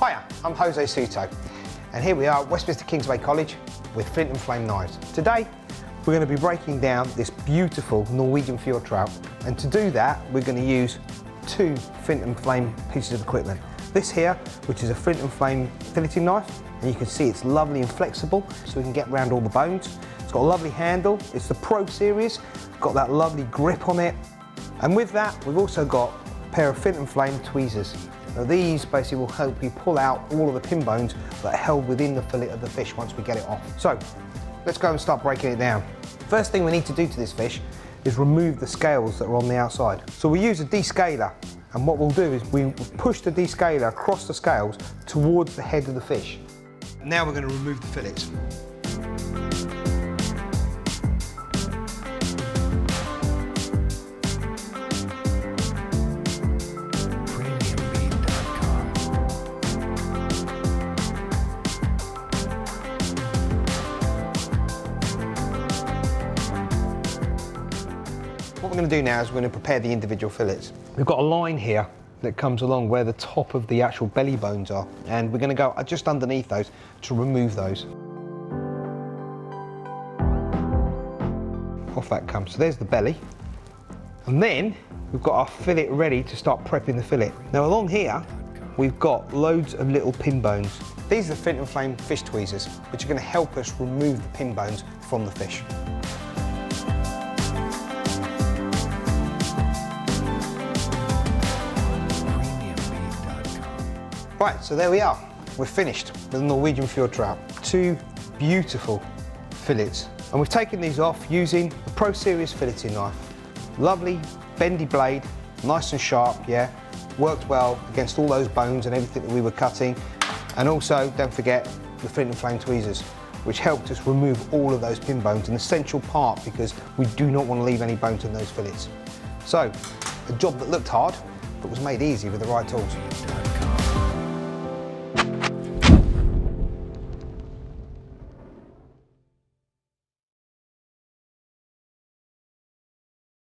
Hiya, I'm Jose Souto, and here we are at Westminter Kingsway College with Flint and Flame knives. Today, we're going to be breaking down this beautiful Norwegian trout, and to do that, we're going to use two Flint and Flame pieces of equipment. This here, which is a Flint and Flame filleting knife, and you can see it's lovely and flexible, so we can get around all the bones. It's got a lovely handle, it's the Pro Series, got that lovely grip on it, and with that, we've also got a pair of Flint and Flame tweezers. Now these basically will help you pull out all of the pin bones that are held within the fillet of the fish once we get it off. So, let's go and start breaking it down. First thing we need to do to this fish is remove the scales that are on the outside. So we use a descaler, and what we'll do is we push the descaler across the scales towards the head of the fish. Now we're going to remove the fillets. What we're going to do now is we're going to prepare the individual fillets. We've got a line here that comes along where the top of the actual belly bones are, and we're going to go just underneath those to remove those. Off that comes. So there's the belly, and then we've got our fillet ready to start prepping the fillet. Now along here we've got loads of little pin bones. These are the Flint and Flame fish tweezers, which are going to help us remove the pin bones from the fish. Right, so there we are. We're finished with the Norwegian trout. Two beautiful fillets. And we've taken these off using the Pro Series filleting knife. Lovely, bendy blade, nice and sharp, yeah. Worked well against all those bones and everything that we were cutting. And also, don't forget, the Flint and Flame tweezers, which helped us remove all of those pin bones, an essential part because we do not want to leave any bones in those fillets. So, a job that looked hard, but was made easy with the right tools.